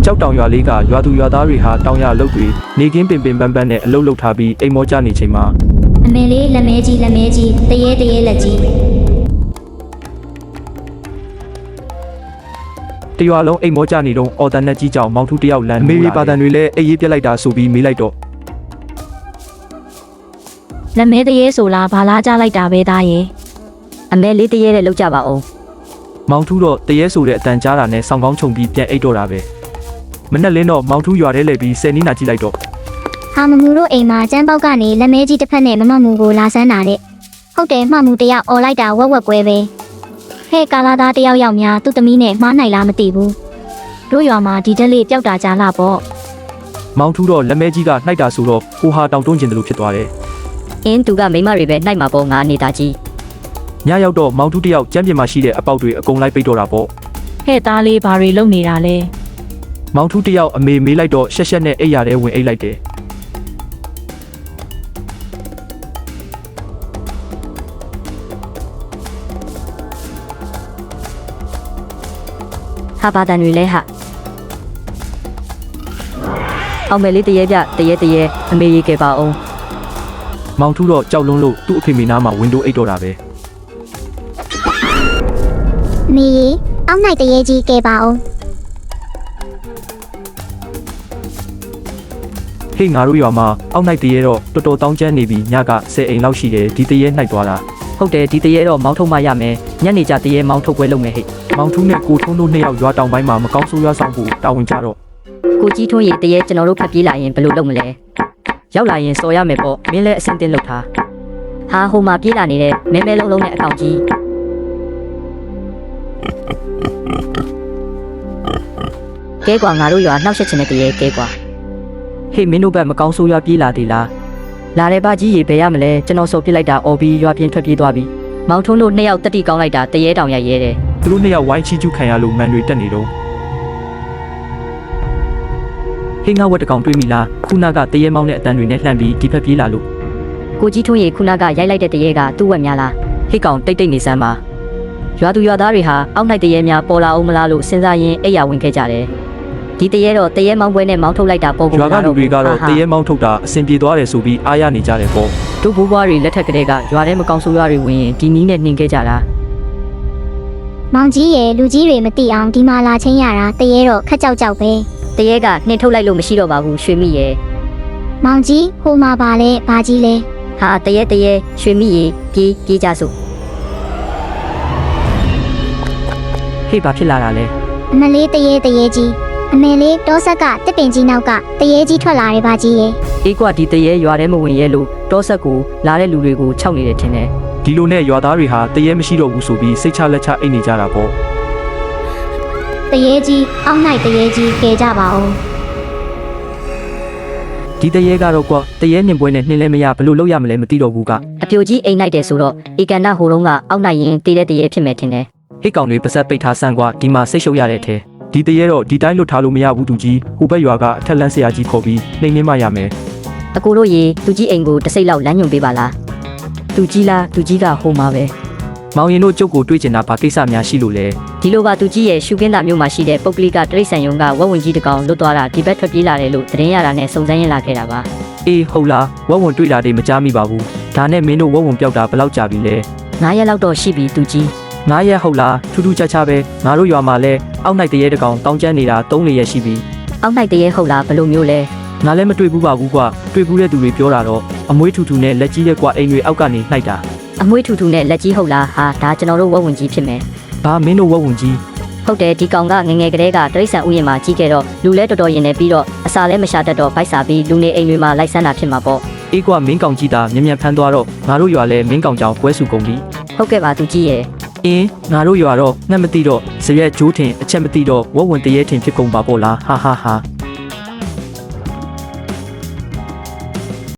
ကြောက်တောင်ရွာလေးကရွာသူရွာသားတွေဟာတောင်ရအလုပ်တွေနေကင်းပင်ပင်ပန်းပန်းနဲ့အလုပ်လုပ်ထားပြီးအိမ်မောကျနေချိန်မှာအမေလေးလက်မဲကြီးတရေလက်ကြီးတရွာလုံးအိမ်မောကျနေတော့အော်တန်နဲ့ကြီးကြောင်မောင်ထူးတယောက်လမ်းမေရီပါတန်တွေလည်းအေးရေးပြက်လိုက်တာဆိုပြီးမေးလိုက်တော့လက်မဲတရေဆိုလားဘာလားကြားလိုက်တာပဲသားရဲ့အမေလေးတရေတဲ့လောက်ကြပါအောင်မောင်ထူးတော့တရေဆိုတဲ့အတန်ကြားတာနဲ့ဆောင်းကောင်းခြုံပြီးပြန်အိတ်တော့တာပဲမနဲ့လင်းတော့မောင်ထူးရွာထဲလဲပြီး10နီးနာကြည့်လိုက်တော့ဟာမမူတို့အိမ်မှာကျန်းပေါက်ကနေလက်မဲကြီးတစ်ဖက်နဲ့မမမူကိုလာဆန်းတာတဲ့ဟုတ်တယ်မှမူတယောက်អော်လိုက်တာဝက်ကွဲပဲဟဲ့ကာလာသားတယောက်ယောက်များသူ့သမီးနဲ့မှားနိုင်လားမသိဘူးတို့ရွာမှာဒီတက်လေးပျောက်တာကြားလာပေါ့မောင်ထူးတော့လက်မဲကြီးကနှိုက်တာဆိုတော့ကိုဟာတောင်တွန်းကျင်တယ်လို့ဖြစ်သွားတယ်အင်းသူကမိမတွေပဲနှိုက်မှာပေါ့ငါနေတာကြီးညရောက်တော့မောင်ထူးတယောက်ကျမ်းပြင်မှာရှိတဲ့အပေါက်တွေအကုန်လိုက်ပိတ်တော့တာပေါ့ဟဲ့သားလေးဘာတွေလုပ်နေတာလဲမောင်ထူးတယောက်အမေမေးလိုက်တော့ရှက်နဲ့အိပ်ရတဲ့ဝင်အိပ်လိုက်တယ်ဟာပါတန်တွေလဲဟာအောင်မယ်လေးတရေပြတရေအမေရေးခဲ့ပါအောင်မောင်ထူးတော့ကြောက်လွန်းလို့သူ့အဖေမိနားမှာဝင်းဒိုးအိတ်တော့တာပဲမေအောက်နိုင်တရေကြီးကဲပါအောင်ဟေးငါတို့ရွာမှာအောက်နိုင်တရေတော့တော်တော်တောင်းကျမ်းနေပြီညက10အိမ်လောက်ရှိတယ်ဒီတရေနှိုက်သွားတာဟုတ်တယ်ဒီတရေတော့မောင်းထုတ်မှရမယ်ညနေကျတရေမောင်းထုတ်ပွဲလုပ်မယ်ဟဲ့မောင်ထူးနဲ့ကိုထုံးတို့နှစ်ယောက်ရွာတောင်ပိုင်းမှာမကောင်းဆိုးရွာဆောင်ဖို့တာဝန်ကြတော့ကိုကြီးထွန်းရေတရေကျွန်တော်တို့ဖက်ပြေးလာရင်ဘယ်လိုလုပ်မလဲရောက်လာရင်စော်ရမယ်ပေါ့မင်းလည်းအစင်တင်လုပ်ထားဟာဟိုမှာပြေးလာနေတဲ့မဲလုံးလုံးနဲ့အကောင်ကြီးကဲကွာငါတို့ရွာနှောက်ရှက်ချင်တဲ့တရေကဲကွာဟေးမင်းတို့ဘက်မကောင်းဆိုးရွာပြေးလာသေးလားလာတယ်ပါကြီးရေဘယ်ရမလဲကျွန်တော်စော်ပြစ်လိုက်တာအော်ပြီးရွာပြင်းထွက်ပြေးသွားပြီမောင်ထုံးတို့နှစ်ယောက်တက်တီကောင်းလိုက်တာတရေတောင်ရရဲတယ်သူတို့နှစ်ယောက်ဝိုင်းချီကျူးခံရလို့မန်တွေတက်နေတော့ဟင်းငါဝက်တကောင်တွေးမိလားခုနကတရေမောင်းတဲ့အတန်းတွေနဲ့လှမ်းပြီးဒီဖက်ပြေးလာလို့ကိုကြီးထွန်းရေခုနကရိုက်လိုက်တဲ့တရေကသူ့ဝက်များလားဟိတ်ကောင်တိတ်နေစမ်းပါရွာသူရွာသားတွေဟာအောက်နိုင်တရေများပေါ်လာအောင်မလားလို့စဉ်းစားရင်းအိယာဝင်ခဲ့ကြတယ်ဒီတရေတော့တရေမောင်းပွဲနဲ့မောင်းထုတ်လိုက်တာပေါ်ကုန်ရွာကလူတွေကတော့တရေမောင်းထုတ်တာအဆင်ပြေသွားတယ်ဆိုပြီးအားရနေကြတယ်ပေါ့တို့ဘိုးဘွားတွေလက်ထက်ကလေးကရွာထဲမကောင်းဆိုးရွာတွေဝင်ရင်ဒီနီးနဲ့နှင်ခဲ့ကြတာမောင်ကြီးရဲ့လူကြီးတွေမသိအောင်ဒီမှာလာချင်းရတာတရေတော့ခက်ကြောက်ပဲတရေကနှင်ထုတ်လိုက်လို့မရှိတော့ပါဘူးရွှေမိရဲ့မောင်ကြီးဟိုမှာပါလဲဘာကြီးလဲဟာတရေရွှေမိရဲ့ပြေးကြစို့ဟေ့ဘာဖြစ်လာတာလဲအမလေးတရေကြီးအမေလေးတောဆက်ကတစ်ပင်ကြီးနောက်ကတရေကြီးထွက်လာတယ်ဘာကြီးရဲ့အေးကွာဒီတရေရွာထဲမဝင်ရဲလို့တောဆက်ကိုလာတဲ့လူတွေကိုခြောက်နေတယ်ထင်တယ်ဒီလိုနဲ့ရွာသားတွေဟာတရေမရှိတော့ဘူးဆိုပြီးစိတ်ချလက်ချအိတ်နေကြတာပေါ့တရေကြီးအောက်နိုင်တရေကြီးကဲကြပါဦးဒီတရေကတော့ကွာတရေနှင်ပွဲနဲ့နှင်းလဲမရဘလို့လုပ်ရမလဲမသိတော့ဘူးကအပြိုကြီးအိမ်လိုက်တယ်ဆိုတော့ဧကန်နာဟိုတုန်းကအောက်နိုင်ရင်တေးတဲ့တရေဖြစ်မယ်ထင်တယ်ဟိတ်ကောင်တွေပါဆက်ပိတ်ထားဆန်းကွာဒီမှာစိတ်ရှုပ်ရတဲ့အထဲဒီတရေတော့ဒီတိုင်းလွတ်ထားလို့မရဘူးသူကြီးဟိုဘက်ရွာကအထက်လန်းဆရာကြီးခေါ်ပြီးနှိမ်နှင်းမှရမယ်အကိုတို့ရေသူကြီးအိမ်ကိုတစ်စိတ်လောက်လမ်းညွန်ပေးပါလားသူကြီးလားသူကြီးကဟိုမှာပဲမောင်ရင်တို့ကျုပ်ကိုတွေးကျင်တာဘာကိစ္စများရှိလို့လဲဒီလိုပါသူကြီးရဲ့ရှုခင်းသာမြို့မှာရှိတဲ့ပုတ်ကလေးကတရိတ်ဆန်ယုံကဝက်ဝင်ကြီးတကောင်လွတ်သွားတာဒီဘက်ထွက်ပြေးလာတယ်လို့သတင်းရတာနဲ့စုံစမ်းရင်လာခဲ့တာပါအေးဟုတ်လားဝက်ဝင်တွေ့တာတွေမကြားမိပါဘူးဒါနဲ့မင်းတို့ဝက်ဝင်ပျောက်တာဘယ်လောက်ကြာပြီလဲ9ရက်လောက်တော့ရှိပြီသူကြီး9ရက်ဟုတ်လားထူးထူးခြားခြားပဲငါတို့ရွာမှာလဲအောက်နိုင်တရေတကောင်တောင်းကျမ်းနေတာ3-4ရက်ရှိပြီအောက်နိုင်တရေဟုတ်လားဘယ်လိုမျိုးလဲငါလည်းမတွေ့ဘူးပါဘူးကွာတွေ့ဘူးတဲ့သူတွေပြောတာတော့အမွှေးထူထူနဲ့လက်ကြီးတဲ့ကွာအိမ်တွေအောက်ကနေနှိုက်တာအမွှေးထူထူနဲ့လက်ကြီးဟုတ်လားဟာဒါကျွန်တော်တို့ဝက်ဝင်ကြီးဖြစ်မယ်ဘာမင်းတို့ဝက်ဝင်ကြီးဟုတ်တယ်ဒီကောင်ကငငယ်ကလေးကတရိတ်ဆန်ဥယျာဉ်မှာကြီးခဲ့တော့လူလဲတော်တော်ရင်နေပြီးတော့အစာလဲမရှာတတ်တော့ဗိုက်စာပြီးလူနေအိမ်တွေမှာလိုက်ဆန်းတာဖြစ်မှာပေါ့အေးကွာမင်းကောင်ကြီးတာမြန်ဖမ်းသွားတော့ငါတို့ရွာလဲမင်းကောင်ကြောင်ကွဲစုကုန်ပြီဟုတ်ကဲ့ပါသူကြီးရဲ့အင်းငါတို့ရွာတော့ငှက်မသိတော့ဇရက်ဂျိုးထင်အချက်မသိတော့ဝက်ဝင်တရေထင်ဖြစ်ကုန်ပါပေါ့လားဟာ